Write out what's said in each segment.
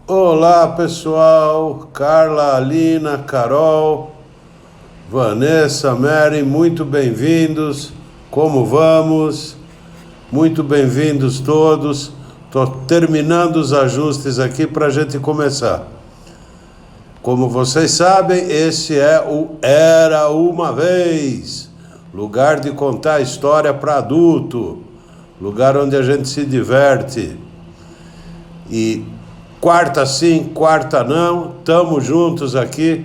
Olá pessoal, Carla, Alina, Carol, Vanessa, Mary, muito bem-vindos. Como vamos? Muito bem-vindos todos. Estou terminando os ajustes aqui para a gente começar. Como vocês sabem, esse é o Era Uma Vez, lugar de contar história para adulto, lugar onde a gente se diverte. E quarta sim, quarta não, estamos juntos aqui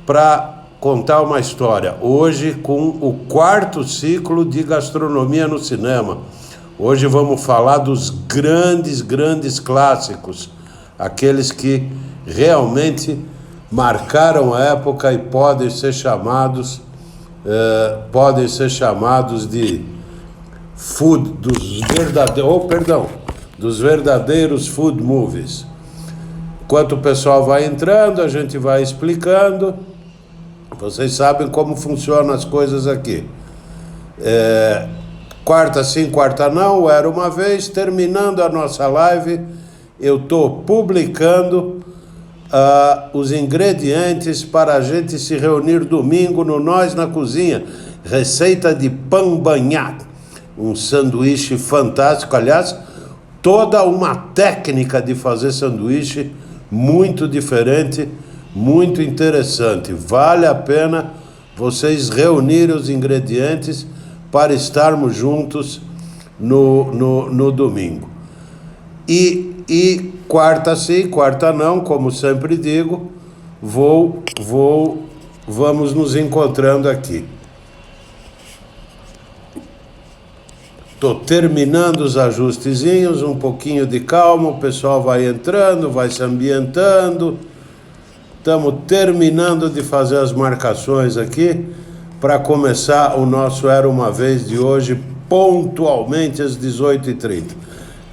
para contar uma história. Hoje com o quarto ciclo de gastronomia no cinema. Hoje vamos falar dos grandes clássicos, aqueles que realmente marcaram a época e podem ser chamados de food, dos verdadeiros food movies. Enquanto o pessoal vai entrando, a gente vai explicando. Vocês sabem como funcionam as coisas aqui. Quarta sim, quarta não, Era Uma Vez. Terminando a nossa live, eu estou publicando os ingredientes para a gente se reunir domingo no Nós na Cozinha. Receita de pambanhado, um sanduíche fantástico. Aliás, toda uma técnica de fazer sanduíche muito diferente, muito interessante. Vale a pena vocês reunirem os ingredientes para estarmos juntos no domingo. E quarta sim, quarta não, como sempre digo, vamos nos encontrando aqui. Estou terminando os ajustezinhos, um pouquinho de calma, o pessoal vai entrando, vai se ambientando. Estamos terminando de fazer as marcações aqui para começar o nosso Era Uma Vez de hoje, pontualmente às 18h30.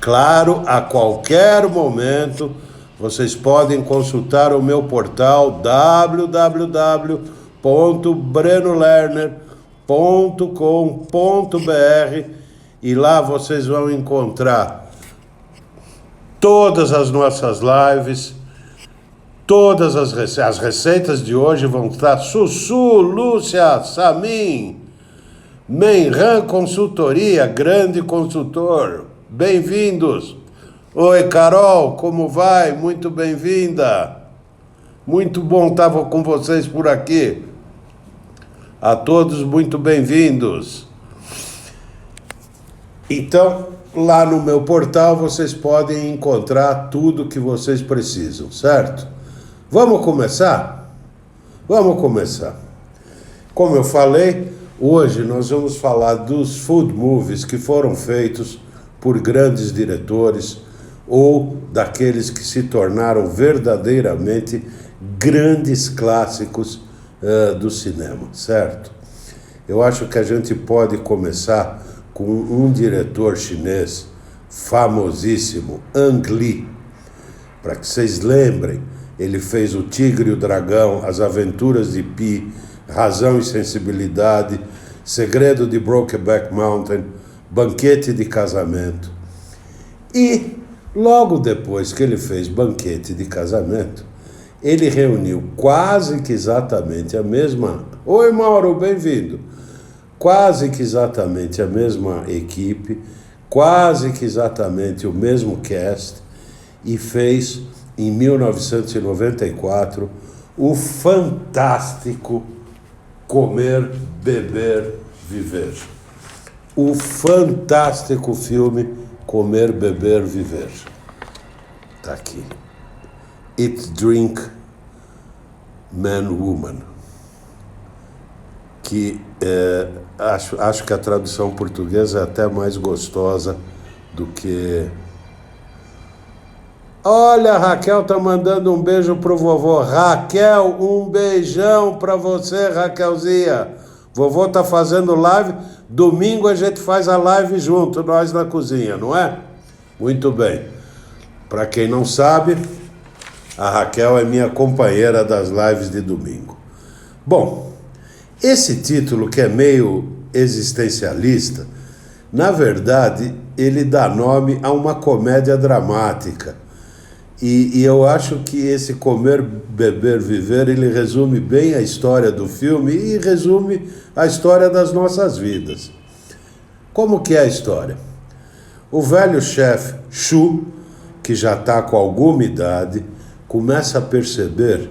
Claro, a qualquer momento, vocês podem consultar o meu portal www.brenolerner.com.br e lá vocês vão encontrar todas as nossas lives, todas as receitas de hoje vão estar Sussu, Lúcia, Samin, Menran Consultoria, grande consultor, bem-vindos. Oi Carol, como vai? Muito bem-vinda. Muito bom estar com vocês por aqui. A todos muito bem-vindos. Então, lá no meu portal vocês podem encontrar tudo que vocês precisam, certo? Vamos começar? Vamos começar. Como eu falei, hoje nós vamos falar dos food movies que foram feitos por grandes diretores ou daqueles que se tornaram verdadeiramente grandes clássicos do cinema, certo? Eu acho que a gente pode começar com um diretor chinês famosíssimo, Ang Lee. Para que vocês lembrem, ele fez O Tigre e o Dragão, As Aventuras de Pi, Razão e Sensibilidade, Segredo de Brokeback Mountain, Banquete de Casamento. E logo depois que ele fez Banquete de Casamento, ele reuniu quase que exatamente a mesma... Oi Mauro, bem-vindo! Quase que exatamente a mesma equipe, quase que exatamente o mesmo cast, e fez, em 1994, o fantástico Comer, Beber, Viver. O fantástico filme Comer, Beber, Viver. Está aqui. Eat, Drink, Man, Woman. Que acho que a tradução portuguesa é até mais gostosa do que... Olha, a Raquel tá mandando um beijo pro vovô. Raquel, um beijão pra você, Raquelzinha. Vovô tá fazendo live. Domingo a gente faz a live junto, Nós na Cozinha, não é? Muito bem. Para quem não sabe, a Raquel é minha companheira das lives de domingo. Bom, esse título que é meio existencialista, na verdade, ele dá nome a uma comédia dramática E eu acho que esse Comer, Beber, Viver, ele resume bem a história do filme e resume a história das nossas vidas. Como que é a história? O velho chefe Chu, que já está com alguma idade, começa a perceber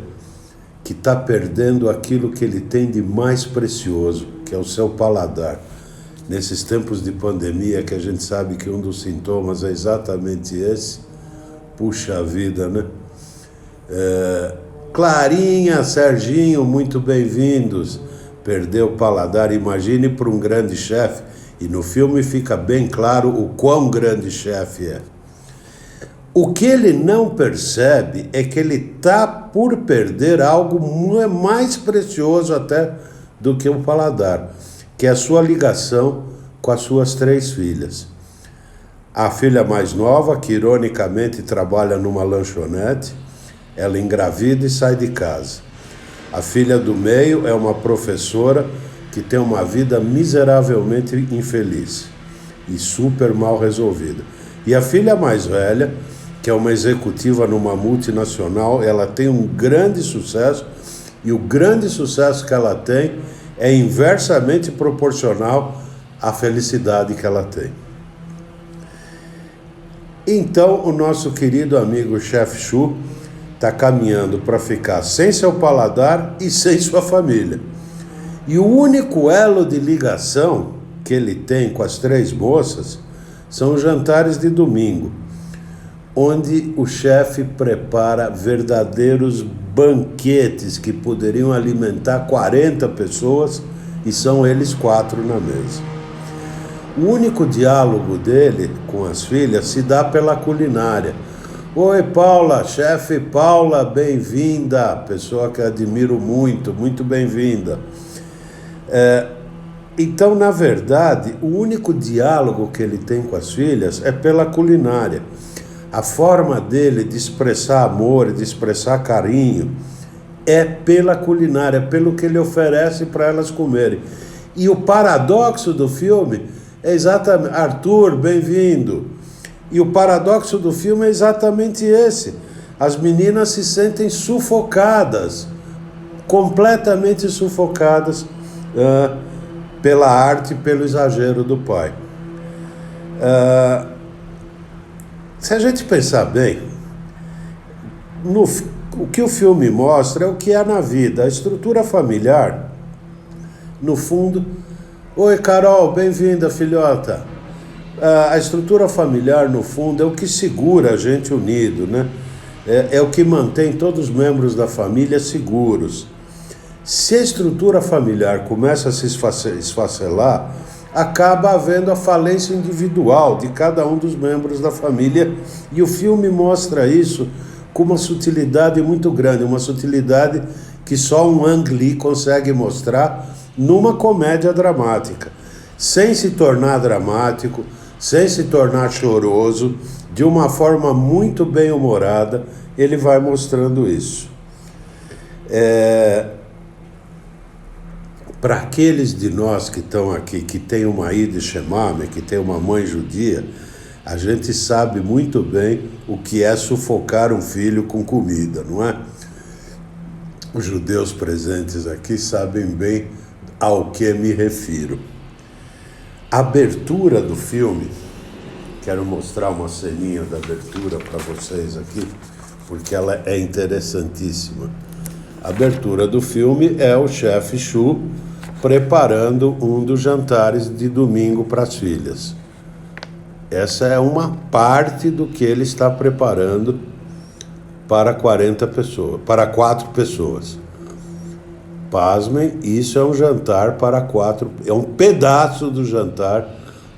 que está perdendo aquilo que ele tem de mais precioso, que é o seu paladar. Nesses tempos de pandemia, que a gente sabe que um dos sintomas é exatamente esse, puxa vida, né? Clarinha, Serginho, muito bem-vindos. Perdeu o paladar, imagine para um grande chefe. E no filme fica bem claro o quão grande chefe é. O que ele não percebe é que ele está por perder algo mais precioso até do que o paladar, que é a sua ligação com as suas 3 filhas. A filha mais nova, que ironicamente trabalha numa lanchonete, ela engravida e sai de casa. A filha do meio é uma professora que tem uma vida miseravelmente infeliz e super mal resolvida. E a filha mais velha, que é uma executiva numa multinacional, ela tem um grande sucesso, e o grande sucesso que ela tem é inversamente proporcional à felicidade que ela tem. Então, o nosso querido amigo chefe Chu está caminhando para ficar sem seu paladar e sem sua família. E o único elo de ligação que ele tem com as 3 moças são os jantares de domingo, onde o chefe prepara verdadeiros banquetes que poderiam alimentar 40 pessoas e são eles 4 na mesa. O único diálogo dele com as filhas se dá pela culinária. Oi, Paula, chefe Paula, bem-vinda, pessoa que admiro muito, muito bem-vinda. Então, na verdade, o único diálogo que ele tem com as filhas é pela culinária. A forma dele de expressar amor, de expressar carinho, é pela culinária, pelo que ele oferece para elas comerem. E o paradoxo do filme é exatamente... Arthur, bem-vindo. E o paradoxo do filme é exatamente esse. As meninas se sentem sufocadas, completamente sufocadas pela arte, pelo exagero do pai. Se a gente pensar bem, o que o filme mostra é o que é na vida. A estrutura familiar, no fundo... Oi, Carol, bem-vinda, filhota. A estrutura familiar, no fundo, é o que segura a gente unido, né? É o que mantém todos os membros da família seguros. Se a estrutura familiar começa a se esfacelar, acaba havendo a falência individual de cada um dos membros da família, e o filme mostra isso com uma sutilidade muito grande, uma sutilidade que só um Ang Lee consegue mostrar numa comédia dramática, sem se tornar dramático, sem se tornar choroso, de uma forma muito bem humorada, ele vai mostrando isso. Para aqueles de nós que estão aqui, que tem uma Yiddish Shemame, que tem uma mãe judia, a gente sabe muito bem o que é sufocar um filho com comida, não é? Os judeus presentes aqui sabem bem ao que me refiro. A abertura do filme, quero mostrar uma ceninha da abertura para vocês aqui, porque ela é interessantíssima. A abertura do filme é o chefe Chu preparando um dos jantares de domingo para as filhas. Essa é uma parte do que ele está preparando para 40 pessoas, para 4 pessoas. Pasmem, isso é um jantar para 4, é um pedaço do jantar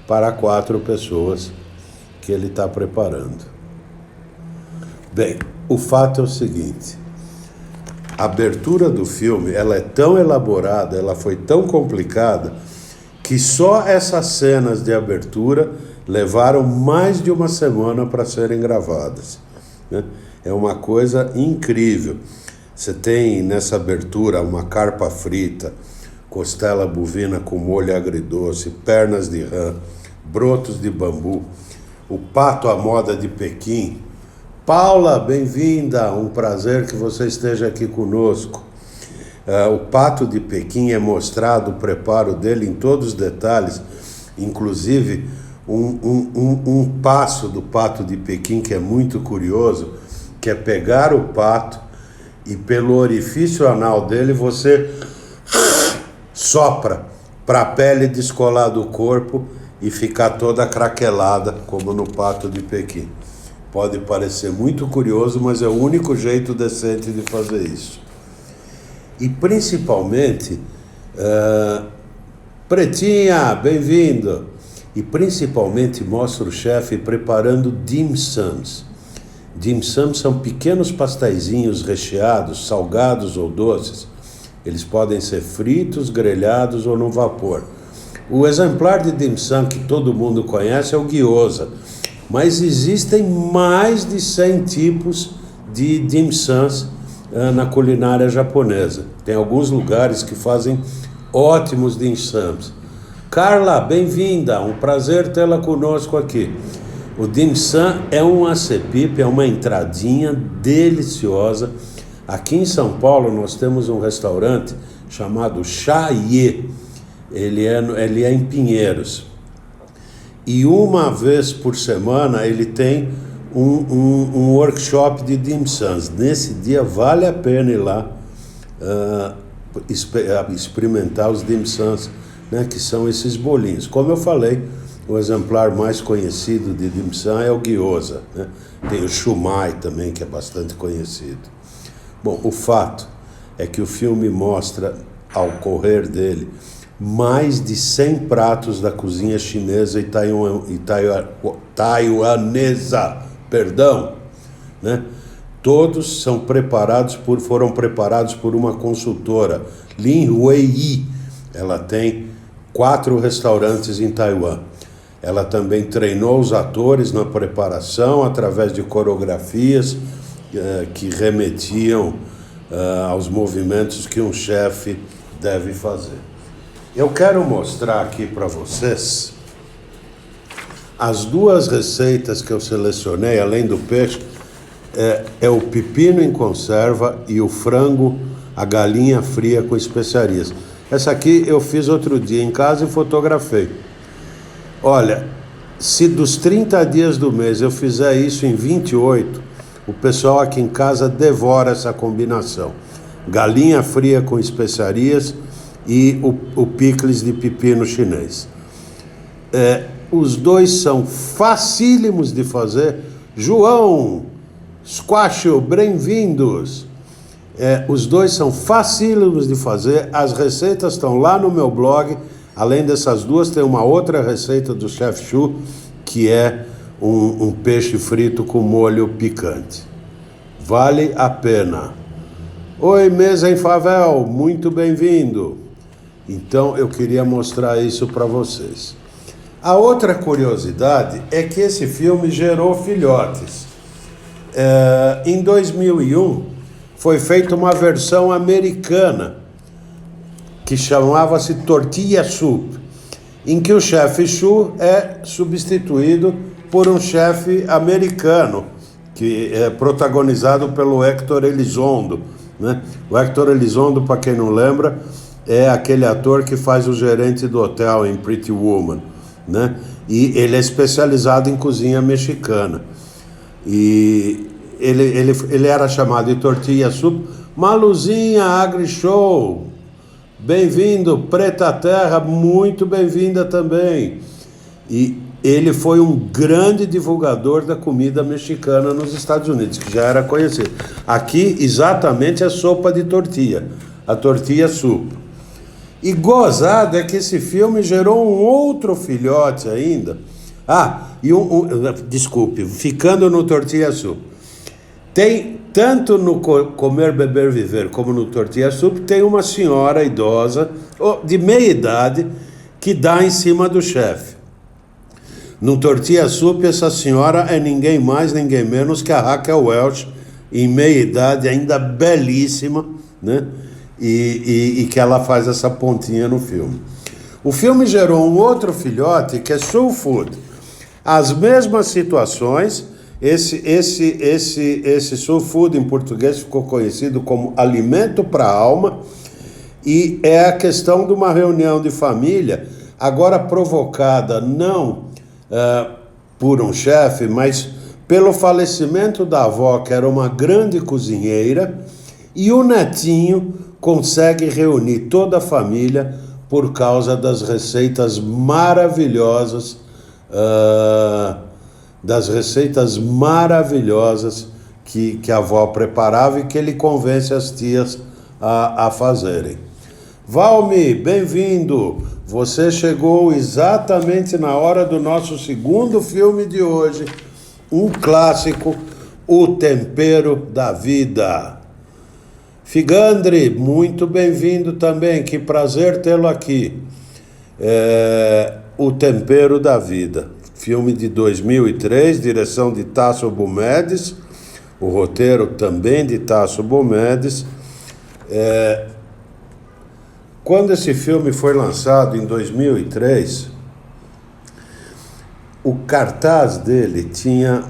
para 4 pessoas que ele está preparando. Bem, o fato é o seguinte: a abertura do filme, ela é tão elaborada, ela foi tão complicada, que só essas cenas de abertura levaram mais de uma semana para serem gravadas, né? É uma coisa incrível. Você tem nessa abertura uma carpa frita, costela bovina com molho agridoce, pernas de rã, brotos de bambu, o pato à moda de Pequim, Paula, bem-vinda, um prazer que você esteja aqui conosco. O pato de Pequim é mostrado o preparo dele em todos os detalhes, inclusive um passo do pato de Pequim que é muito curioso, que é pegar o pato e pelo orifício anal dele você sopra para a pele descolar do corpo e ficar toda craquelada, como no pato de Pequim. Pode parecer muito curioso, mas é o único jeito decente de fazer isso. E principalmente, Pretinha, bem-vindo! E principalmente mostra o chefe preparando dim sums. Dim sums são pequenos pasteizinhos recheados, salgados ou doces. Eles podem ser fritos, grelhados ou no vapor. O exemplar de dim sum que todo mundo conhece é o gyoza, mas existem mais de 100 tipos de dim sums na culinária japonesa. Tem alguns lugares que fazem ótimos dim sums. Carla, bem-vinda, um prazer tê-la conosco aqui. O dim sum é um acepip, é uma entradinha deliciosa. Aqui em São Paulo nós temos um restaurante chamado Chaie, ele é em Pinheiros. E uma vez por semana ele tem um workshop de dim sums. Nesse dia vale a pena ir lá experimentar os dim sums, né, que são esses bolinhos. Como eu falei, o exemplar mais conhecido de dim sum é o gyoza, né? Tem o shumai também, que é bastante conhecido. Bom, o fato é que o filme mostra, ao correr dele, mais de 100 pratos da cozinha chinesa e taiwanesa, né? Todos foram preparados por uma consultora, Lin Huiyi. Ela tem 4 restaurantes em Taiwan. Ela também treinou os atores na preparação através de coreografias que remetiam aos movimentos que um chefe deve fazer. Eu quero mostrar aqui para vocês as 2 receitas que eu selecionei, além do peixe, é o pepino em conserva e o frango, a galinha fria com especiarias. Essa aqui eu fiz outro dia em casa e fotografei. Olha, se dos 30 dias do mês eu fizer isso em 28, o pessoal aqui em casa devora essa combinação. Galinha fria com especiarias e o picles de pepino chinês. Os 2 são facílimos de fazer. João, Squasho, bem-vindos! Os 2 são facílimos de fazer. As receitas estão lá no meu blog. Além dessas 2, tem uma outra receita do Chef Chu, que é um peixe frito com molho picante. Vale a pena. Oi, Mesa em Favel, muito bem-vindo. Então, eu queria mostrar isso para vocês. A outra curiosidade é que esse filme gerou filhotes. Em 2001, foi feita uma versão americana, que chamava-se Tortilla Soup, em que o chefe Chu é substituído por um chefe americano, que é protagonizado pelo Hector Elizondo, né? O Hector Elizondo, para quem não lembra, é aquele ator que faz o gerente do hotel em Pretty Woman, né? E ele é especializado em cozinha mexicana. E ele era chamado de Tortilla Soup. Maluzinha, AgriShow, bem-vindo. Preta Terra, muito bem-vinda também. E ele foi um grande divulgador da comida mexicana nos Estados Unidos, que já era conhecido. Aqui, exatamente, é sopa de tortilha, a Tortilla Soup. E gozado é que esse filme gerou um outro filhote ainda. Desculpe, ficando no Tortilla Soup. Tem, tanto no Comer, Beber, Viver, como no Tortilla Soup, tem uma senhora idosa, de meia idade, que dá em cima do chefe. No Tortilla Soup, essa senhora é ninguém mais, ninguém menos que a Raquel Welch, em meia idade, ainda belíssima, né? E que ela faz essa pontinha no filme. O filme gerou um outro filhote que é Soul Food. As mesmas situações Esse soul food em português ficou conhecido como alimento para a alma, e é a questão de uma reunião de família, agora provocada não por um chefe, mas pelo falecimento da avó, que era uma grande cozinheira, e o netinho consegue reunir toda a família por causa das receitas maravilhosas, que a avó preparava e que ele convence as tias a fazerem. Valmi, bem-vindo! Você chegou exatamente na hora do nosso segundo filme de hoje, um clássico, O Tempero da Vida. Figandri, muito bem-vindo também, que prazer tê-lo aqui. O Tempero da Vida, filme de 2003, direção de Tasso Boumedics, o roteiro também de Tasso Boumedics. Quando esse filme foi lançado em 2003, o cartaz dele tinha,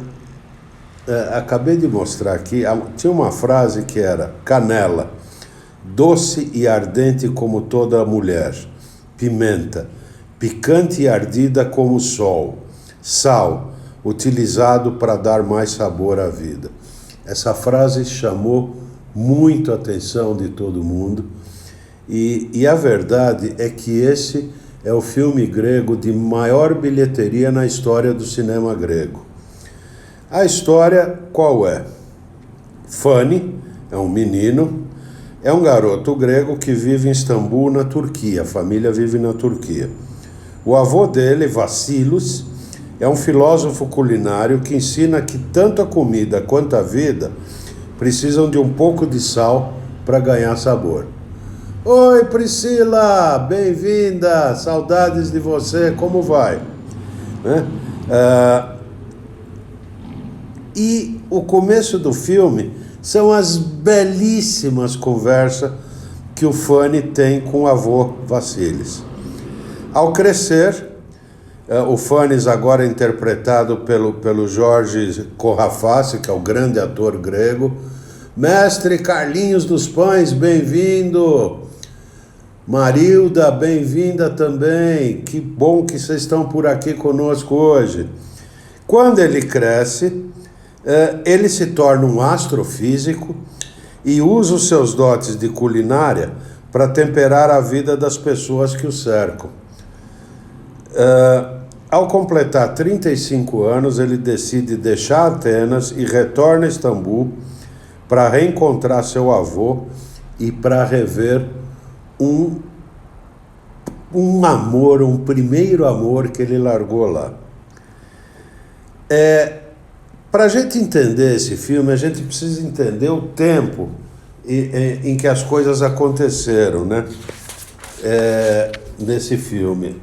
acabei de mostrar aqui, tinha uma frase que era: canela, doce e ardente como toda mulher; pimenta, picante e ardida como o sol; sal, utilizado para dar mais sabor à vida. Essa frase chamou muito a atenção de todo mundo, e a verdade é que esse é o filme grego de maior bilheteria na história do cinema grego. A história qual é? Fanny é um menino, é um garoto grego que vive em Istambul, na Turquia. A família vive na Turquia. O avô dele, Vassilos, é um filósofo culinário que ensina que tanto a comida quanto a vida precisam de um pouco de sal para ganhar sabor. Oi, Priscila, bem-vinda, saudades de você, como vai? E o começo do filme são as belíssimas conversas que o Fanny tem com o avô Vassilis. Ao crescer, o Fanny agora é interpretado pelo Jorge Corrafassi, que é o grande ator grego. Mestre Carlinhos dos Pães, bem-vindo! Marilda, bem-vinda também. Que bom que vocês estão por aqui conosco hoje. Quando ele cresce, ele se torna um astrofísico e usa os seus dotes de culinária para temperar a vida das pessoas que o cercam. Ao completar 35 anos, ele decide deixar Atenas e retorna a Istambul para reencontrar seu avô e para rever um amor, um primeiro amor que ele largou lá. Para a gente entender esse filme, a gente precisa entender o tempo em que as coisas aconteceram, né? Nesse filme.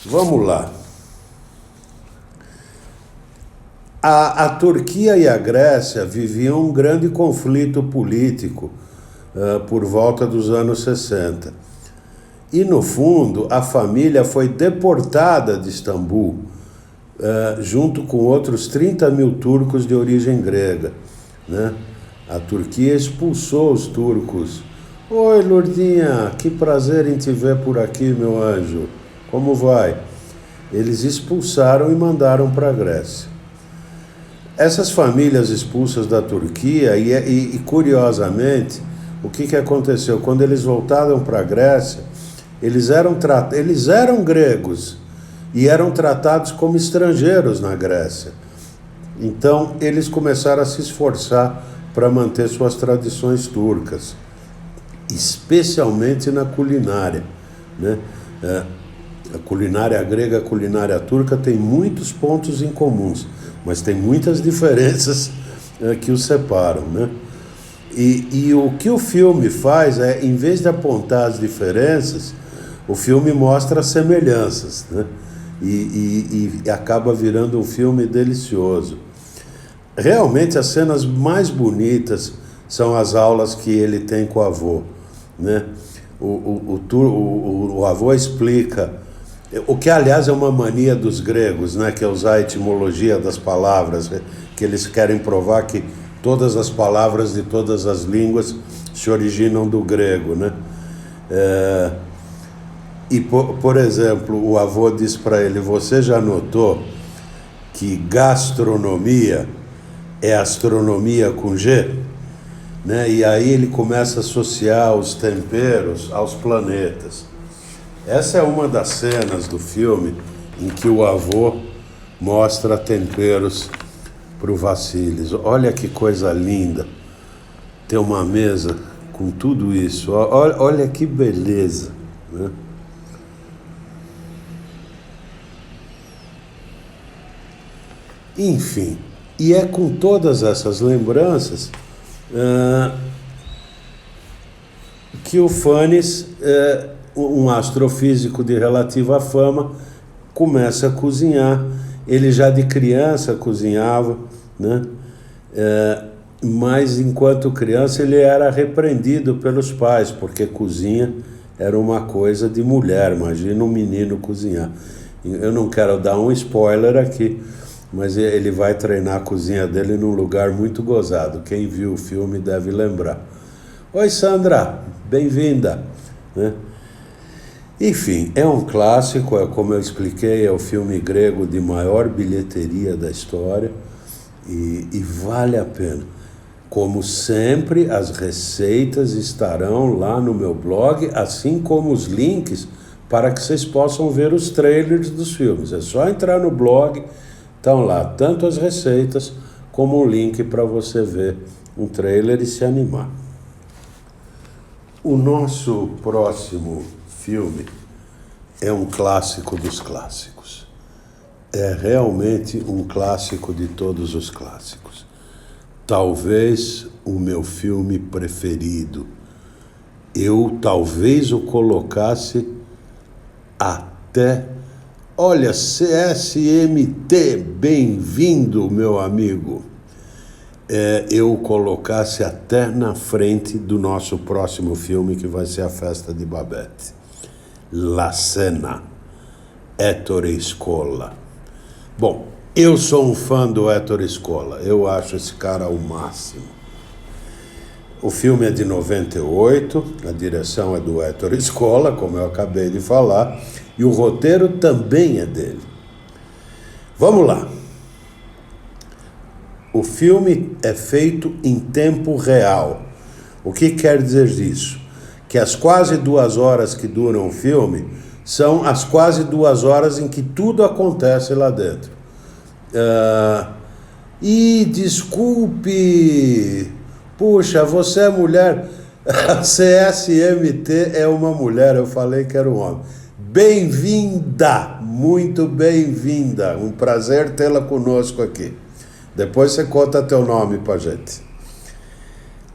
Vamos lá. A Turquia e a Grécia viviam um grande conflito político por volta dos anos 60. E, no fundo, a família foi deportada de Istambul, junto com outros 30 mil turcos de origem grega, né? A Turquia expulsou os turcos. Oi, Lourdinha, que prazer em te ver por aqui, meu anjo. Como vai? Eles expulsaram e mandaram para a Grécia. Essas famílias expulsas da Turquia, e curiosamente, o que aconteceu? Quando eles voltaram para a Grécia, eles eram gregos e eram tratados como estrangeiros na Grécia. Então, eles começaram a se esforçar para manter suas tradições turcas, especialmente na culinária, né? A culinária grega e a culinária turca tem muitos pontos em comuns, mas tem muitas diferenças que os separam, né? E o que o filme faz em vez de apontar as diferenças, o filme mostra as semelhanças, né? E acaba virando um filme delicioso. Realmente, as cenas mais bonitas são as aulas que ele tem com o avô, né? O avô explica O que, aliás, é uma mania dos gregos, né? Que é usar a etimologia das palavras, que eles querem provar que todas as palavras de todas as línguas se originam do grego, né? Por exemplo, o avô diz para ele: você já notou que gastronomia é astronomia com G? Né? E aí ele começa a associar os temperos aos planetas. Essa é uma das cenas do filme em que o avô mostra temperos para o Vassilis. Olha que coisa linda ter uma mesa com tudo isso. Olha que beleza, né? Enfim, e é com todas essas lembranças que o Fanes, um astrofísico de relativa fama, começa a cozinhar. Ele já de criança cozinhava, né? Mas enquanto criança ele era repreendido pelos pais, porque cozinha era uma coisa de mulher. Imagina um menino cozinhar. Eu não quero dar um spoiler aqui, mas ele vai treinar a cozinha dele num lugar muito gozado. Quem viu o filme deve lembrar. Oi, Sandra, bem-vinda, né? Enfim, é um clássico, como eu expliquei, é o filme grego de maior bilheteria da história e vale a pena. Como sempre, as receitas estarão lá no meu blog, assim como os links para que vocês possam ver os trailers dos filmes. É só entrar no blog, estão lá tanto as receitas como um link para você ver um trailer e se animar. O nosso próximo filme é um clássico dos clássicos. É realmente um clássico de todos os clássicos. Talvez o meu filme preferido. Eu talvez o colocasse até... Olha, CSMT, bem-vindo, meu amigo. Eu o colocasse até na frente do nosso próximo filme, que vai ser A Festa de Babette. La Cena, Ettore Scola. Bom, eu sou um fã do Ettore Scola, eu acho esse cara o máximo. O filme é de 98, a direção é do Ettore Scola, como eu acabei de falar, e o roteiro também é dele. Vamos lá. O filme é feito em tempo real. O que quer dizer isso? Que as quase 2 horas que duram o filme são as quase 2 horas em que tudo acontece lá dentro. Desculpe, puxa, você é mulher. A CSMT é uma mulher, eu falei que era um homem. Bem-vinda, muito bem-vinda, um prazer tê-la conosco aqui. Depois você conta teu nome pra gente.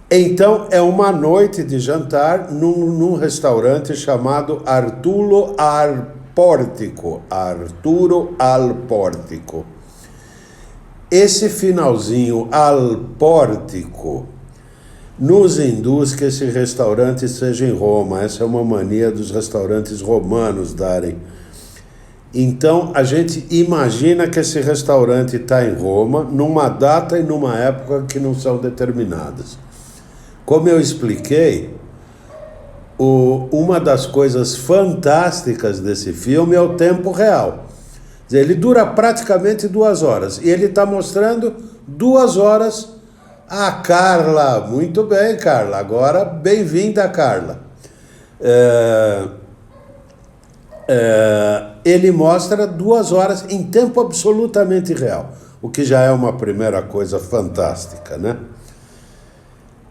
Então, é uma noite de jantar num restaurante chamado Arturo al Portico. Arturo al Portico. Esse finalzinho, al Portico, nos induz que esse restaurante seja em Roma. Essa é uma mania dos restaurantes romanos darem. Então, a gente imagina que esse restaurante está em Roma, numa data e numa época que não são determinadas. Como eu expliquei, uma das coisas fantásticas desse filme é o tempo real. Quer dizer, ele dura praticamente 2 horas. E ele está mostrando 2 horas a Carla. Muito bem, Carla. Agora, bem-vinda, Carla. Ele mostra 2 horas em tempo absolutamente real. O que já é uma primeira coisa fantástica, né?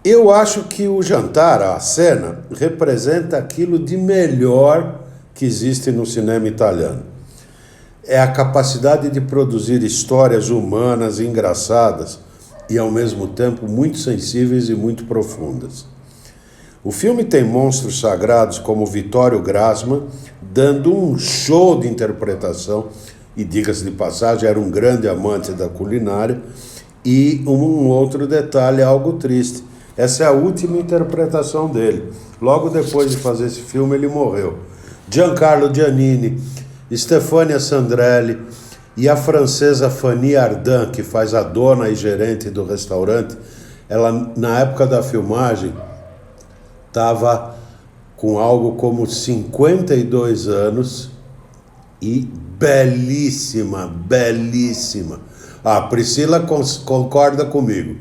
Eu acho que o jantar, a cena, representa aquilo de melhor que existe no cinema italiano. É a capacidade de produzir histórias humanas, engraçadas e, ao mesmo tempo, muito sensíveis e muito profundas. O filme tem monstros sagrados como Vittorio Gassman, dando um show de interpretação, e diga-se de passagem, era um grande amante da culinária, e um outro detalhe, algo triste. Essa é a última interpretação dele. Logo depois de fazer esse filme, ele morreu. Giancarlo Giannini Stefania Sandrelli e a francesa Fanny Ardant, que faz a dona e gerente do restaurante. Ela, na época da filmagem, estava com algo como 52 anos e belíssima, belíssima. A Priscila concorda comigo.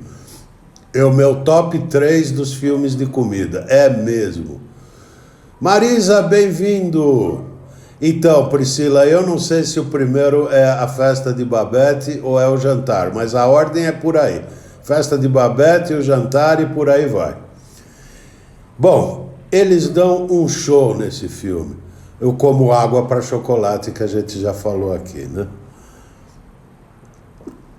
É o meu top 3 dos filmes de comida, é mesmo. Marisa, bem-vindo! Então, Priscila, eu não sei se o primeiro é a festa de Babette ou é o jantar, mas a ordem é por aí. Festa de Babette, o jantar e por aí vai. Bom, eles dão um show nesse filme. Eu como água para chocolate, que a gente já falou aqui, né?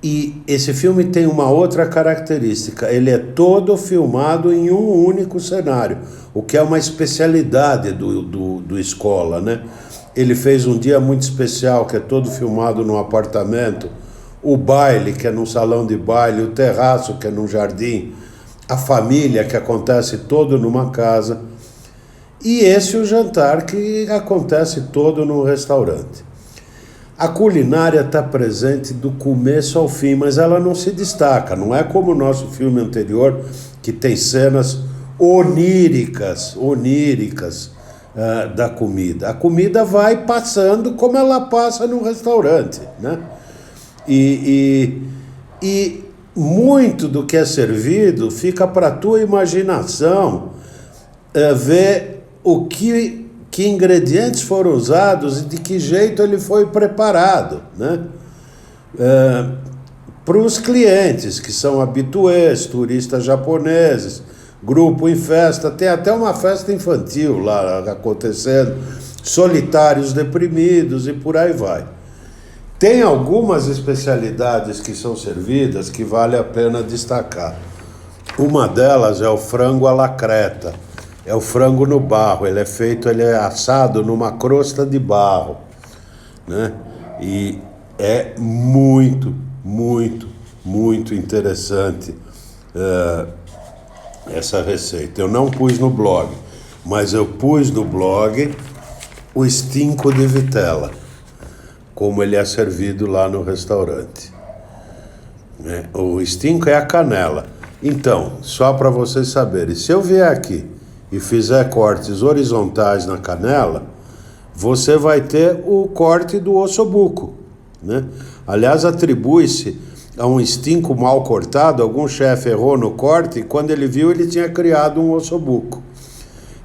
E esse filme tem uma outra característica. Ele é todo filmado em um único cenário, o que é uma especialidade do Escola, né? Ele fez um dia muito especial, que é todo filmado num apartamento, o baile, que é num salão de baile, o terraço, que é num jardim, a família, que acontece todo numa casa, e esse o jantar, que acontece todo num restaurante. A culinária está presente do começo ao fim, mas ela não se destaca. Não é como o nosso filme anterior, que tem cenas oníricas da comida. A comida vai passando como ela passa num restaurante, né? E muito do que é servido fica para a tua imaginação ver o que ingredientes foram usados e de que jeito ele foi preparado, né? Para os clientes, que são habituês, turistas japoneses, grupo em festa, tem até uma festa infantil lá acontecendo, solitários deprimidos e por aí vai. Tem algumas especialidades que são servidas que vale a pena destacar. Uma delas é o frango à la creta. É o frango no barro, ele é assado numa crosta de barro, né? E é muito, muito, muito interessante essa receita. Eu não pus no blog, mas eu pus no blog o stinco de vitela, como ele é servido lá no restaurante. O stinco é a canela. Então, só para vocês saberem, se eu vier aqui e fizer cortes horizontais na canela, você vai ter o corte do ossobuco, né? Aliás, atribui-se a um stinco mal cortado. Algum chefe errou no corte e quando ele viu, ele tinha criado um ossobuco.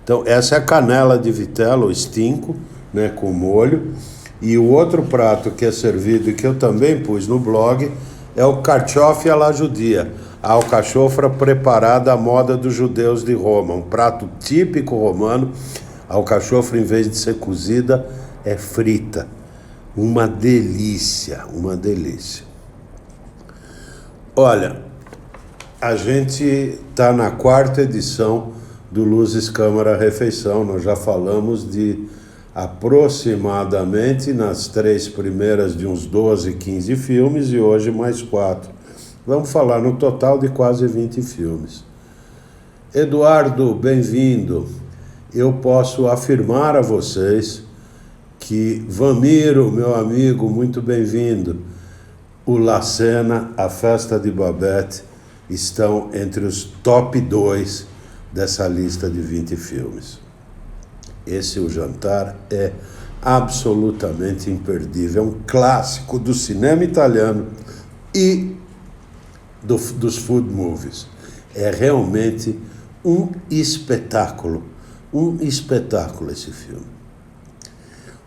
Então, essa é a canela de vitela, o stinco, né, com molho. E o outro prato que é servido e que eu também pus no blog é o carchofi à la judia, a alcachofra preparada à moda dos judeus de Roma, um prato típico romano. A alcachofra, em vez de ser cozida, é frita. Uma delícia, uma delícia. Olha, a gente está na 4ª edição do Luzes, Câmara, Refeição. Nós já falamos de aproximadamente, nas 3 primeiras, de uns 12, 15 filmes, e hoje mais 4. Vamos falar no total de quase 20 filmes. Eduardo, bem-vindo. Eu posso afirmar a vocês que Vamiro, meu amigo, muito bem-vindo, o La Cena, a Festa de Babette, estão entre os top 2 dessa lista de 20 filmes. Esse, O Jantar, é absolutamente imperdível. É um clássico do cinema italiano e dos food movies. É realmente um espetáculo esse filme.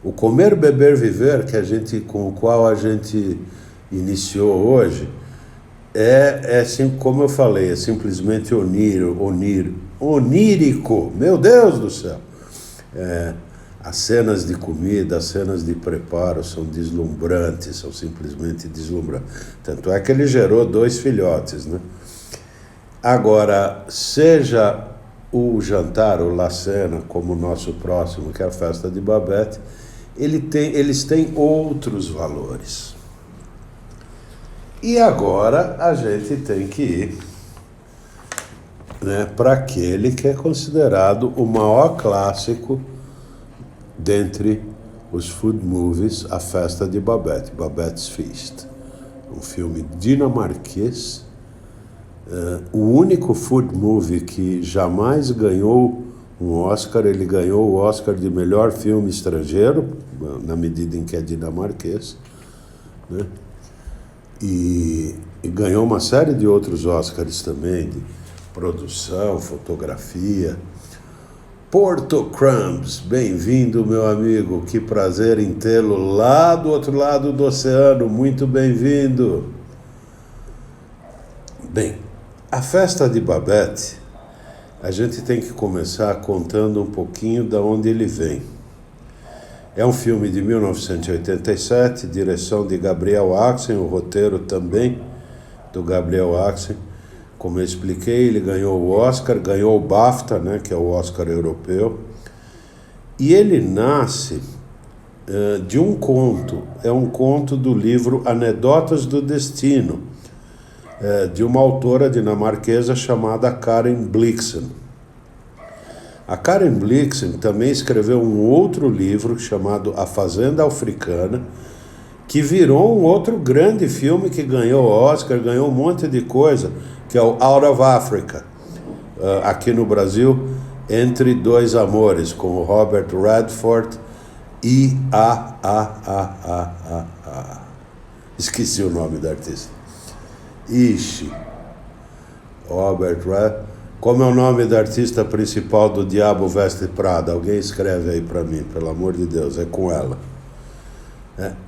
O Comer, Beber, Viver, com o qual a gente iniciou hoje, é assim, como eu falei, é simplesmente onírico. Meu Deus do céu! As cenas de comida, as cenas de preparo são deslumbrantes, são simplesmente deslumbrantes. Tanto é que ele gerou 2 filhotes, né? Agora, seja o Jantar, o La Cena, como o nosso próximo, que é a Festa de Babette, eles têm outros valores. E agora a gente tem que ir, né, para aquele que é considerado o maior clássico dentre os food movies A Festa de Babette, Babette's Feast. Um filme dinamarquês, o único food movie que jamais ganhou um Oscar. Ele ganhou o Oscar de melhor filme estrangeiro, na medida em que é dinamarquês, né? E ganhou uma série de outros Oscars também, de produção, fotografia. Porto Crumbs, bem-vindo, meu amigo, que prazer em tê-lo lá do outro lado do oceano, muito bem-vindo. Bem, A Festa de Babette, a gente tem que começar contando um pouquinho de onde ele vem. É um filme de 1987, direção de Gabriel Axen, o roteiro também do Gabriel Axen. Como eu expliquei, ele ganhou o Oscar, ganhou o BAFTA, né, que é o Oscar europeu. E ele nasce de um conto, é um conto do livro Anedotas do Destino, de uma autora dinamarquesa chamada Karen Blixen. A Karen Blixen também escreveu um outro livro chamado A Fazenda Africana, que virou um outro grande filme que ganhou Oscar, ganhou um monte de coisa, que é o Out of Africa, aqui no Brasil, Entre Dois Amores, com o Robert Redford e esqueci o nome da artista. Robert Redford. Como é o nome da artista principal do Diabo Veste Prada? Alguém escreve aí para mim, pelo amor de Deus, é com ela.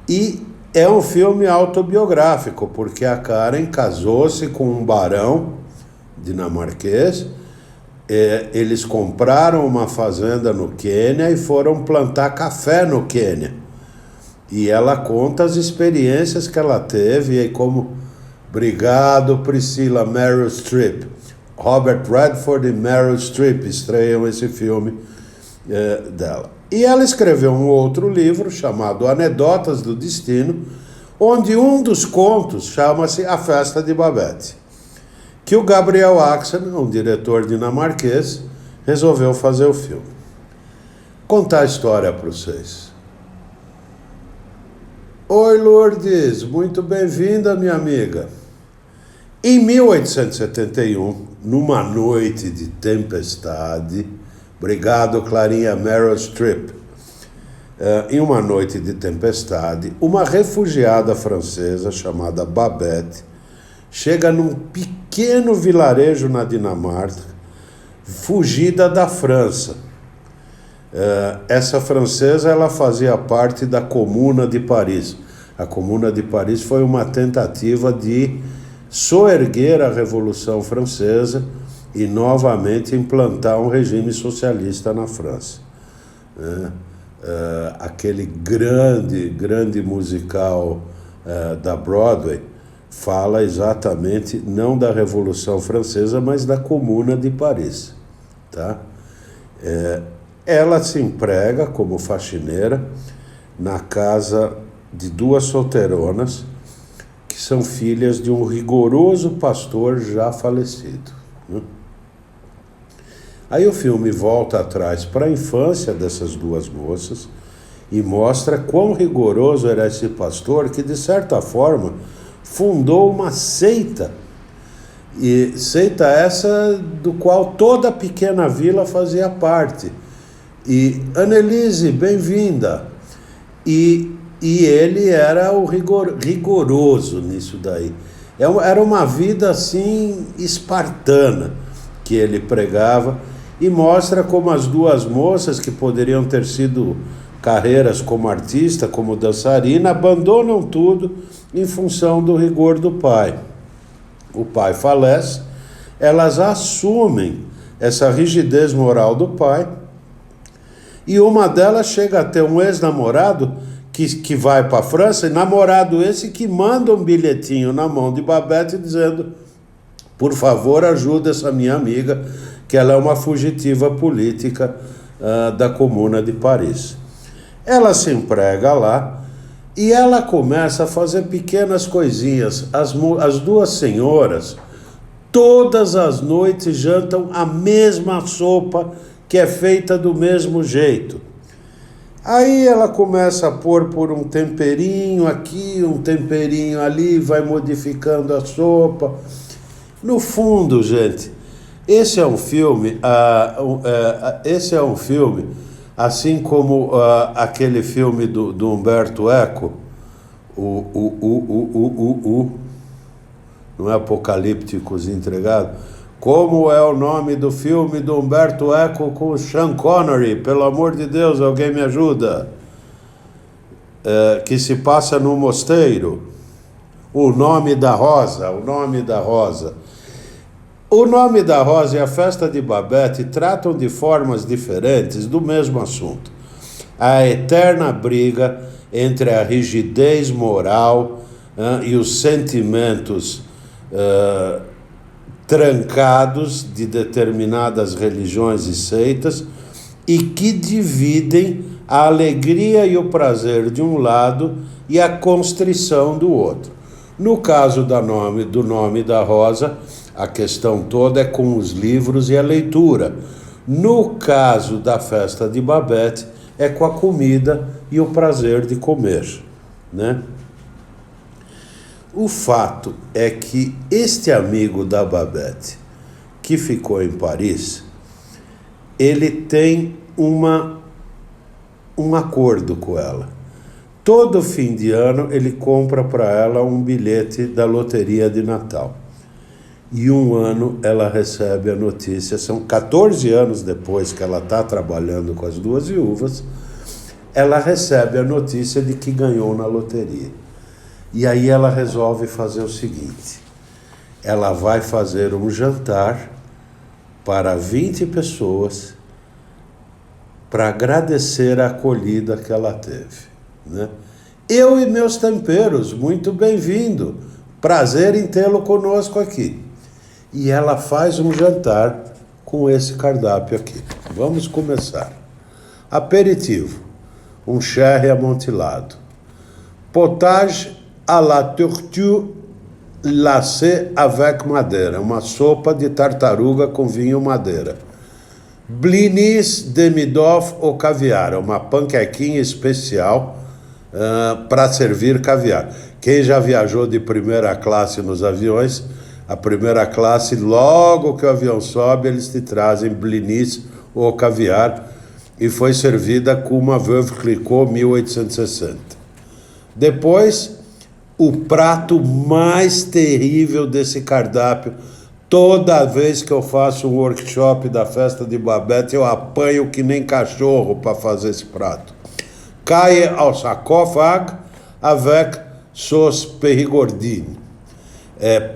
E é um filme autobiográfico, porque a Karen casou-se com um barão dinamarquês. Eles compraram uma fazenda no Quênia e foram plantar café no Quênia. E ela conta as experiências que ela teve, e como... Obrigado, Priscila. Meryl Streep. Robert Redford e Meryl Streep estreiam esse filme dela. E ela escreveu um outro livro chamado Anedotas do Destino, onde um dos contos chama-se A Festa de Babette, que o Gabriel Axen, um diretor dinamarquês, resolveu fazer o filme. Contar a história para vocês. Oi, Lourdes, muito bem-vinda, minha amiga. Em 1871, numa noite de tempestade, obrigado, Clarinha, Meryl Streep, em uma noite de tempestade, uma refugiada francesa chamada Babette chega num pequeno vilarejo na Dinamarca, fugida da França. Essa francesa, ela fazia parte da Comuna de Paris. A Comuna de Paris foi uma tentativa de soerguer a Revolução Francesa e novamente implantar um regime socialista na França. Aquele grande musical da Broadway fala exatamente não da Revolução Francesa, mas da Comuna de Paris. Tá? Ela se emprega como faxineira na casa de duas solteironas, que são filhas de um rigoroso pastor já falecido. Aí o filme volta atrás para a infância dessas duas moças e mostra quão rigoroso era esse pastor, que de certa forma fundou uma seita, e seita essa do qual toda a pequena vila fazia parte. E Annelise, bem-vinda. E ele era o rigoroso nisso daí. Era uma vida assim espartana que ele pregava, e mostra como as duas moças, que poderiam ter sido carreiras como artista, como dançarina, abandonam tudo em função do rigor do pai. O pai falece, elas assumem essa rigidez moral do pai, e uma delas chega a ter um ex-namorado que vai para a França, e namorado esse que manda um bilhetinho na mão de Babette dizendo: por favor, ajuda essa minha amiga, que ela é uma fugitiva política da Comuna de Paris. Ela se emprega lá e ela começa a fazer pequenas coisinhas. As duas senhoras, todas as noites, jantam a mesma sopa, que é feita do mesmo jeito. Aí ela começa a pôr por um temperinho aqui, um temperinho ali, vai modificando a sopa. No fundo, gente, esse é um filme, assim como aquele filme do Umberto Eco, não é Apocalípticos Entregados? Como é o nome do filme do Umberto Eco com o Sean Connery? Pelo amor de Deus, alguém me ajuda. Que se passa no mosteiro. O Nome da Rosa, O Nome da Rosa. O Nome da Rosa e a Festa de Babette tratam de formas diferentes do mesmo assunto. A eterna briga entre a rigidez moral e os sentimentos trancados de determinadas religiões e seitas e que dividem a alegria e o prazer de um lado e a constrição do outro. No caso do Nome da Rosa, a questão toda é com os livros e a leitura. No caso da Festa de Babette, é com a comida e o prazer de comer, né? O fato é que este amigo da Babette, que ficou em Paris, ele tem um acordo com ela. Todo fim de ano ele compra para ela um bilhete da loteria de Natal. E um ano ela recebe a notícia, são 14 anos depois que ela está trabalhando com as duas viúvas, ela recebe a notícia de que ganhou na loteria. E aí ela resolve fazer o seguinte, ela vai fazer um jantar para 20 pessoas para agradecer a acolhida que ela teve, né? Eu e meus temperos, muito bem-vindo, prazer em tê-lo conosco aqui. E ela faz um jantar com esse cardápio aqui. Vamos começar. Aperitivo, um sherry amontilado. Potage à la tortue glacée avec madeira, uma sopa de tartaruga com vinho madeira. Blinis demi-doff ou caviar, uma panquequinha especial para servir caviar. Quem já viajou de primeira classe nos aviões, a primeira classe, logo que o avião sobe, eles te trazem blinis ou caviar, e foi servida com uma Veuve Clicquot 1860. Depois, o prato mais terrível desse cardápio, toda vez que eu faço um workshop da Festa de Babette, eu apanho que nem cachorro para fazer esse prato. Caille au sarcophage avec sauce périgordine.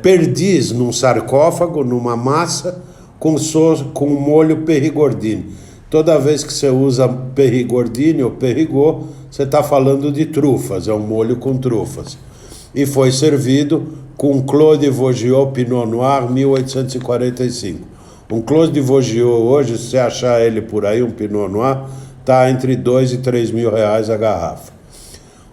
Perdiz num sarcófago, numa massa, com molho périgordine. Toda vez que você usa périgordine ou périgord, você está falando de trufas, é um molho com trufas. E foi servido com Claude Voghiot Pinot Noir 1845. Um Claude Voghiot hoje, se você achar ele por aí, um Pinot Noir, está entre 2 e 3 mil reais a garrafa.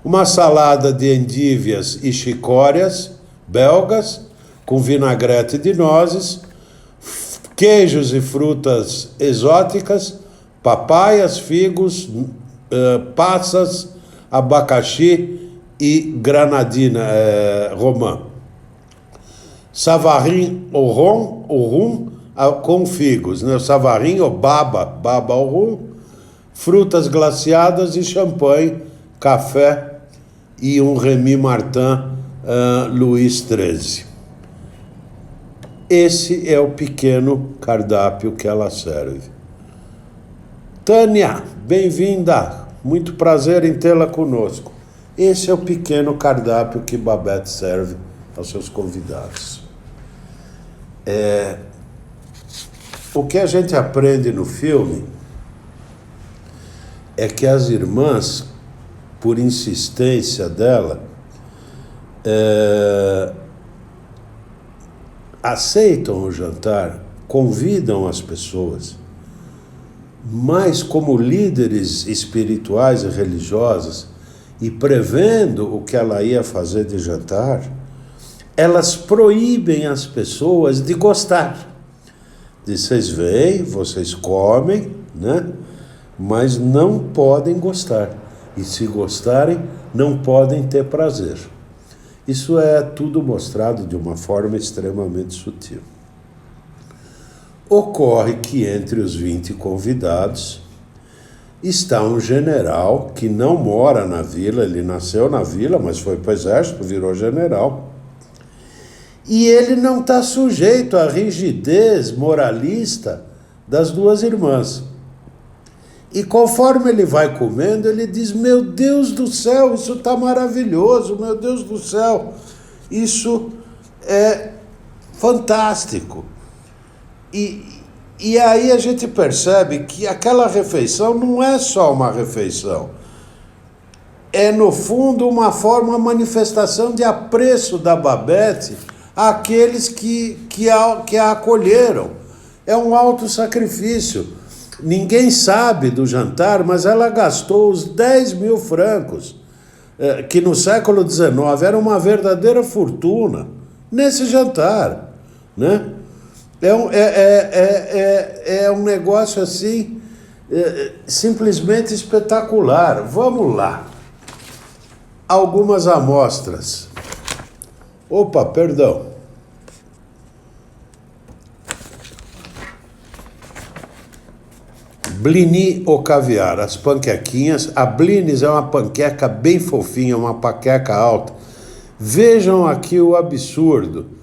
Uma salada de endívias e chicórias belgas, com vinagrete de nozes, queijos e frutas exóticas, papaias, figos, passas, abacaxi e granadina romã. Savarin au rum com figos, né? Savarin ou baba au rum, frutas glaciadas e champanhe, café e um Remy Martin Luís XIII. Esse é o pequeno cardápio que ela serve. Tânia, bem-vinda, muito prazer em tê-la conosco. Esse é o pequeno cardápio que Babette serve aos seus convidados. O que a gente aprende no filme é que as irmãs, por insistência dela, aceitam o jantar, convidam as pessoas, mas como líderes espirituais e religiosas, e prevendo o que ela ia fazer de jantar, elas proíbem as pessoas de gostar. Vocês vêm, vocês comem, né? mas não podem gostar. E se gostarem, não podem ter prazer. Isso é tudo mostrado de uma forma extremamente sutil. Ocorre que entre os 20 convidados está um general que não mora na vila, ele nasceu na vila, mas foi para o exército, virou general. E ele não está sujeito à rigidez moralista das duas irmãs. E conforme ele vai comendo, ele diz: meu Deus do céu, isso está maravilhoso, meu Deus do céu, isso é fantástico. E aí a gente percebe que aquela refeição não é só uma refeição. É, no fundo, uma manifestação de apreço da Babette àqueles que a acolheram. É um autossacrifício. Ninguém sabe do jantar, mas ela gastou os 10 mil francos, que no século XIX era uma verdadeira fortuna, nesse jantar, né? É um negócio assim, simplesmente espetacular. Vamos lá. Algumas amostras. Opa, perdão. Blini ou caviar, as panquequinhas. A Blinis é uma panqueca bem fofinha, uma panqueca alta. Vejam aqui o absurdo.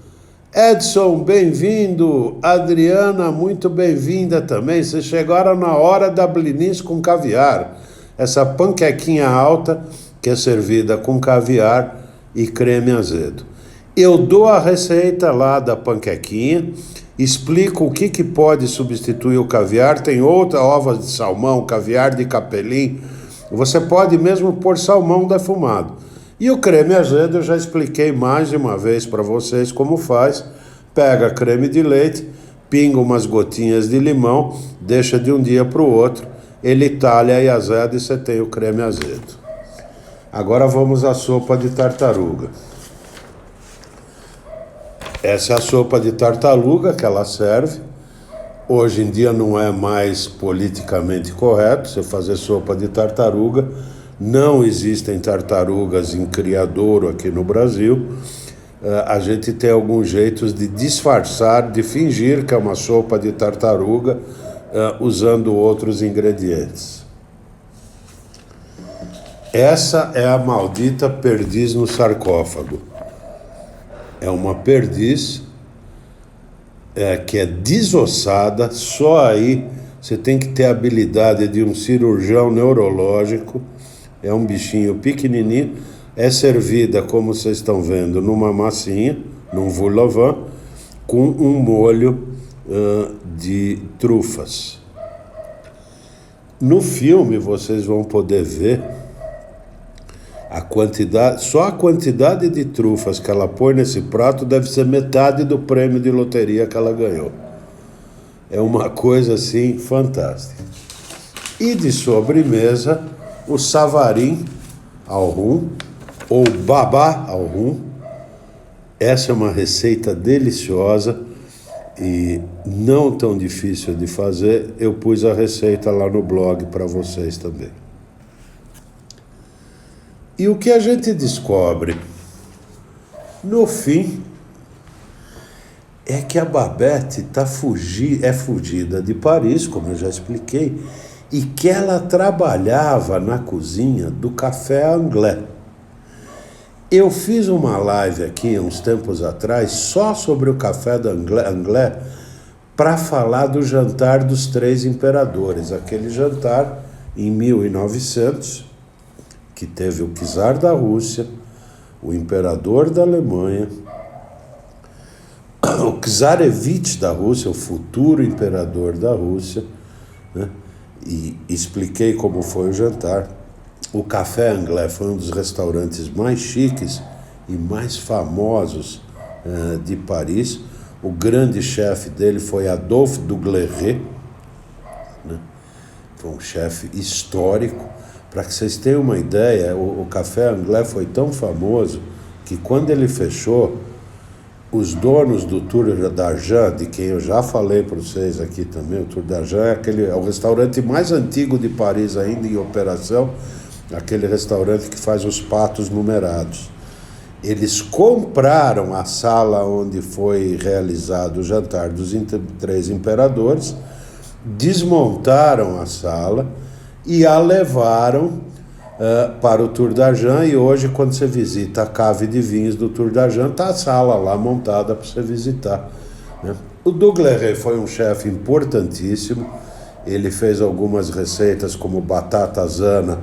Edson, bem-vindo. Adriana, muito bem-vinda também. Vocês chegaram na hora da Blinis com caviar. Essa panquequinha alta que é servida com caviar e creme azedo. Eu dou a receita lá da panquequinha, explico o que pode substituir o caviar. Tem ovas de salmão, caviar de capelim. Você pode mesmo pôr salmão defumado. E o creme azedo eu já expliquei mais de uma vez para vocês como faz. Pega creme de leite, pinga umas gotinhas de limão, deixa de um dia para o outro, ele talha e azeda e você tem o creme azedo. Agora vamos à sopa de tartaruga. Essa é a sopa de tartaruga que ela serve. Hoje em dia não é mais politicamente correto você fazer sopa de tartaruga. Não existem tartarugas em criadouro aqui no Brasil. A gente tem alguns jeitos de disfarçar, de fingir que é uma sopa de tartaruga, usando outros ingredientes. Essa é a maldita perdiz no sarcófago. É uma perdiz que é desossada, só aí você tem que ter a habilidade de um cirurgião neurológico. É um bichinho pequenininho, é servida, como vocês estão vendo, numa massinha, num vol-au-vent, com um molho de trufas. No filme vocês vão poder ver a quantidade, só a quantidade de trufas que ela põe nesse prato deve ser metade do prêmio de loteria que ela ganhou. É uma coisa assim fantástica. E de sobremesa, o savarim ao rum, ou babá ao rum. Essa é uma receita deliciosa e não tão difícil de fazer. Eu pus a receita lá no blog para vocês também. E o que a gente descobre, no fim, é que a Babette é fugida de Paris, como eu já expliquei, e que ela trabalhava na cozinha do Café Anglais. Eu fiz uma live aqui, uns tempos atrás, só sobre o Café Anglais, para falar do jantar dos 3 imperadores. Aquele jantar, em 1900, que teve o czar da Rússia, o imperador da Alemanha, o czarevich da Rússia, o futuro imperador da Rússia, né? E expliquei como foi o jantar. O Café Anglais foi um dos restaurantes mais chiques e mais famosos de Paris. O grande chefe dele foi Adolphe Duguerry, né? Foi um chefe histórico. Para que vocês tenham uma ideia, o Café Anglais foi tão famoso que quando ele fechou, os donos do Tour d'Argent, de quem eu já falei para vocês aqui também, o Tour d'Argent é o restaurante mais antigo de Paris ainda em operação, aquele restaurante que faz os patos numerados. Eles compraram a sala onde foi realizado o jantar dos três imperadores, desmontaram a sala e a levaram para o Tour d'Argent, e hoje, quando você visita a cave de vinhos do Tour d'Argent, está a sala lá montada para você visitar, né? O Dugleret foi um chefe importantíssimo. Ele fez algumas receitas como batata zana,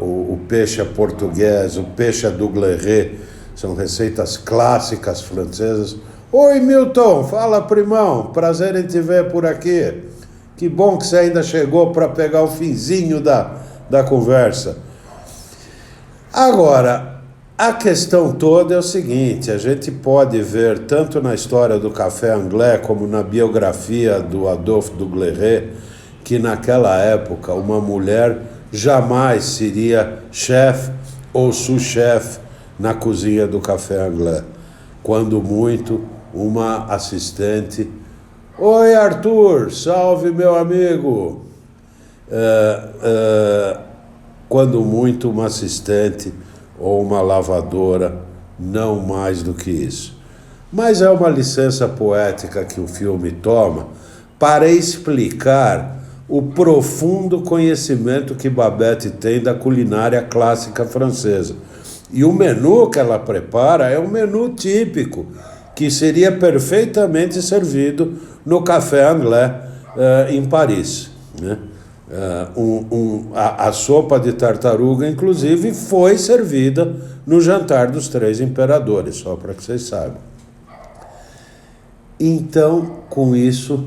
o peixe português, o peixe Dugleret, são receitas clássicas francesas. Oi, Milton, fala, primão, prazer em te ver por aqui. Que bom que você ainda chegou para pegar o finzinho da conversa. Agora, a questão toda é o seguinte: a gente pode ver tanto na história do café anglais como na biografia do Adolphe Dugleret que naquela época uma mulher jamais seria chefe ou sous-chefe na cozinha do café anglais. Quando muito, uma assistente. Oi, Arthur, salve, meu amigo. Quando muito, uma assistente ou uma lavadora, não mais do que isso. Mas é uma licença poética que o filme toma para explicar o profundo conhecimento que Babette tem da culinária clássica francesa. E o menu que ela prepara é um menu típico, que seria perfeitamente servido no café anglais em Paris, né? A sopa de tartaruga, inclusive, foi servida no jantar dos três imperadores, só para que vocês saibam. Então, com isso,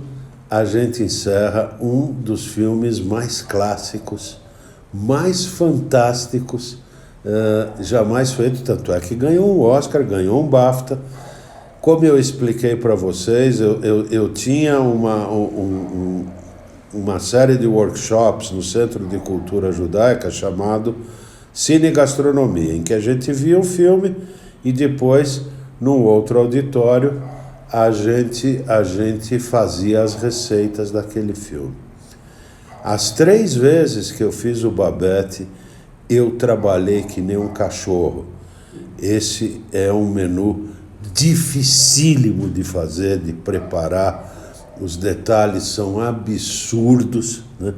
a gente encerra um dos filmes mais clássicos, mais fantásticos jamais feito, tanto é que ganhou um Oscar, ganhou um BAFTA. Como eu expliquei para vocês, eu tinha uma série de workshops no Centro de Cultura Judaica chamado Cine Gastronomia, em que a gente via o filme e depois, num outro auditório, a gente fazia as receitas daquele filme. As 3 vezes que eu fiz o Babette, eu trabalhei que nem um cachorro. Esse é um menu dificílimo de fazer, de preparar. Os detalhes são absurdos, né?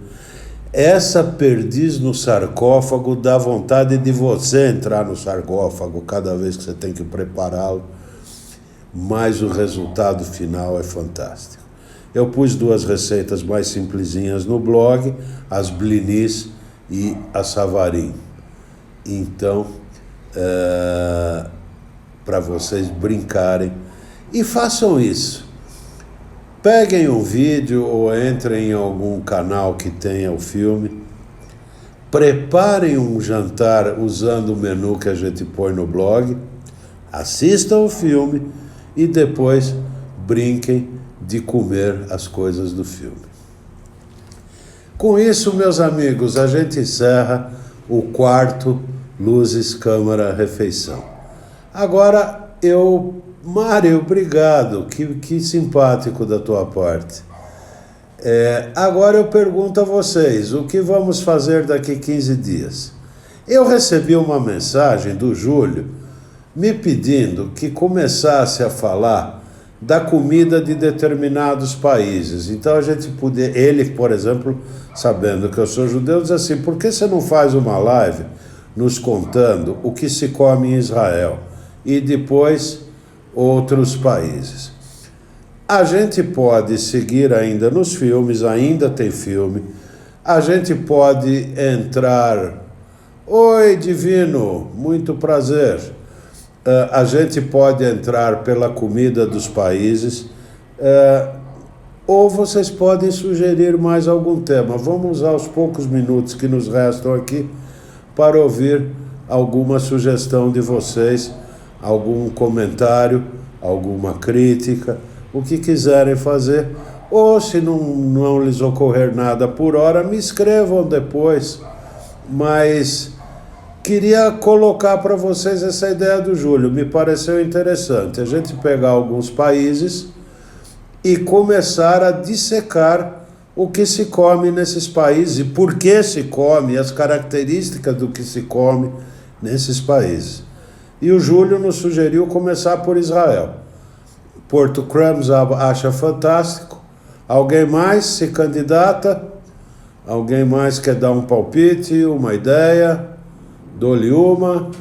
Essa perdiz no sarcófago dá vontade de você entrar no sarcófago cada vez que você tem que prepará-lo, mas o resultado final é fantástico. Eu pus 2 receitas mais simplesinhas no blog, as blinis e a savarin. Então, para vocês brincarem, e façam isso. Peguem um vídeo ou entrem em algum canal que tenha o filme, preparem um jantar usando o menu que a gente põe no blog, assistam o filme e depois brinquem de comer as coisas do filme. Com isso, meus amigos, a gente encerra o 4º Luzes, Câmara, Refeição. Agora, Mário, obrigado, que simpático da tua parte. Agora eu pergunto a vocês, o que vamos fazer daqui 15 dias? Eu recebi uma mensagem do Júlio me pedindo que começasse a falar da comida de determinados países. Então a gente poder, ele, por exemplo, sabendo que eu sou judeu, diz assim: por que você não faz uma live nos contando o que se come em Israel e depois outros países? A gente pode seguir ainda nos filmes, ainda tem filme. A gente pode entrar. Oi, Divino, muito prazer. A gente pode entrar pela comida dos países, ou vocês podem sugerir mais algum tema. Vamos usar os poucos minutos que nos restam aqui para ouvir alguma sugestão de vocês, algum comentário, alguma crítica, o que quiserem fazer. Ou se não lhes ocorrer nada por hora, me escrevam depois. Mas queria colocar para vocês essa ideia do Júlio. Me pareceu interessante a gente pegar alguns países e começar a dissecar o que se come nesses países e por que se come, as características do que se come nesses países. E o Júlio nos sugeriu começar por Israel. Porto Crams acha fantástico. Alguém mais se candidata? Alguém mais quer dar um palpite, uma ideia? Dou-lhe uma,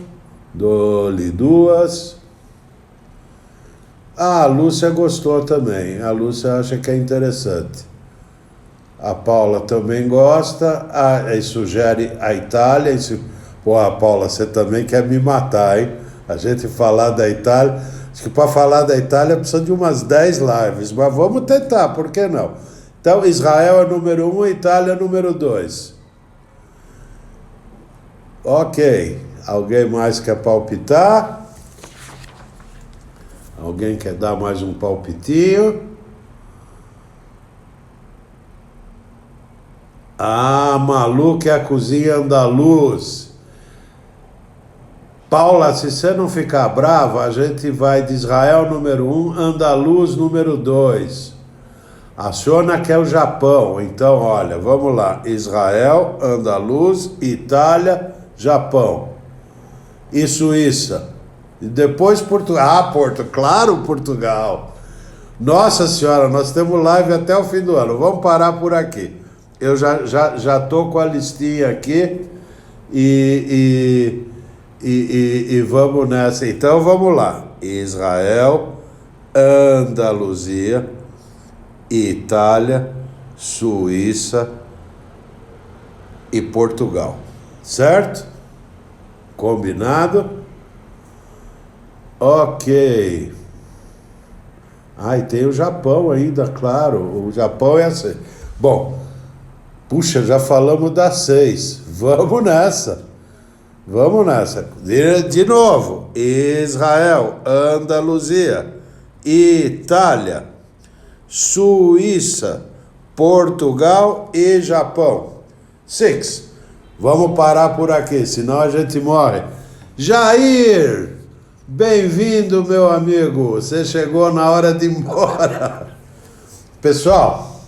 dou-lhe duas. Ah, a Lúcia gostou também. A Lúcia acha que é interessante. A Paula também gosta. E sugere a Itália. Pô, Paula, você também quer me matar, hein? A gente falar da Itália. Acho que para falar da Itália precisa de umas 10 lives. Mas vamos tentar, por que não? Então, Israel é número 1, Itália é número 2. Ok. Alguém mais quer palpitar? Alguém quer dar mais um palpitinho? Ah, Malu quer a cozinha andaluz. Paula, se você não ficar brava, a gente vai de Israel número 1, andaluz número 2. A Shona quer o Japão. Então, olha, vamos lá. Israel, andaluz, Itália, Japão. E Suíça. E depois Portugal. Ah, claro, Portugal. Nossa Senhora, nós temos live até o fim do ano. Vamos parar por aqui. Eu já tô com a listinha aqui e vamos nessa. Então vamos lá. Israel, Andaluzia, Itália, Suíça e Portugal. Certo? Combinado? Ok. Ah, e tem o Japão ainda, claro. O Japão é assim. Bom, puxa, já falamos das 6. Vamos nessa. Vamos nessa. De novo. Israel, Andaluzia, Itália, Suíça, Portugal e Japão. 6. Vamos parar por aqui, senão a gente morre. Jair, bem-vindo, meu amigo. Você chegou na hora de ir embora. Pessoal,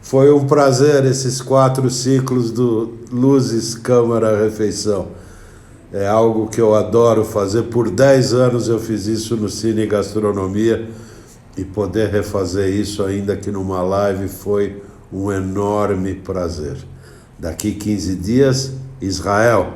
foi um prazer esses 4 ciclos do Luzes, Câmara, Refeição. É algo que eu adoro fazer. Por 10 anos eu fiz isso no Cine Gastronomia e poder refazer isso ainda aqui numa live foi um enorme prazer. Daqui 15 dias, Israel,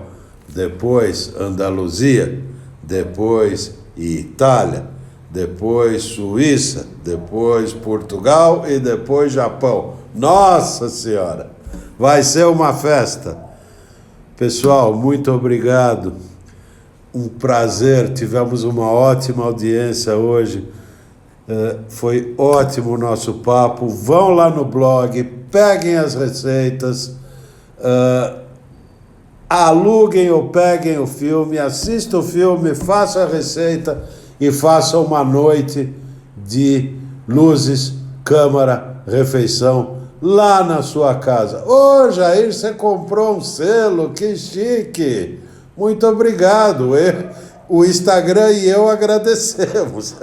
depois Andaluzia, depois Itália, depois Suíça, depois Portugal e depois Japão. Nossa Senhora, vai ser uma festa. Pessoal, muito obrigado. Um prazer, tivemos uma ótima audiência hoje. Foi ótimo o nosso papo. Vão lá no blog, peguem as receitas, aluguem ou peguem o filme, assistam o filme, façam a receita e façam uma noite de Luzes, Câmara, Refeição lá na sua casa. Ô, Jair, você comprou um selo, que chique. Muito obrigado. O Instagram e eu agradecemos.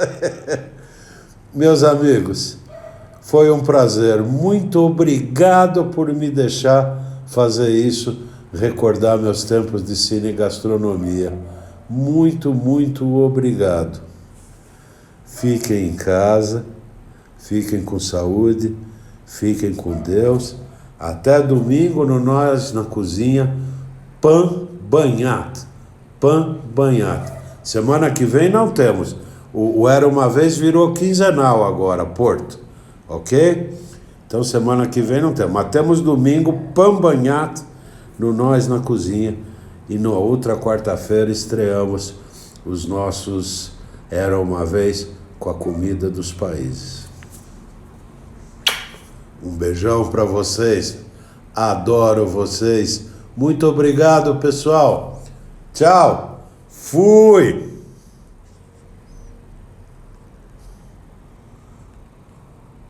Meus amigos, foi um prazer. Muito obrigado por me deixar fazer isso, recordar meus tempos de cine e gastronomia. Muito, muito obrigado. Fiquem em casa, fiquem com saúde, fiquem com Deus. Até domingo no Nós na Cozinha, Pan Banhat. Pan Banhat. Semana que vem não temos. O Era Uma Vez virou quinzenal agora, Porto. Ok? Então semana que vem não temos. Mas temos domingo, Pan Banhat, no Nós na Cozinha. E na outra quarta-feira estreamos os nossos Era Uma Vez com a comida dos países. Um beijão para vocês. Adoro vocês. Muito obrigado, pessoal. Tchau. Fui.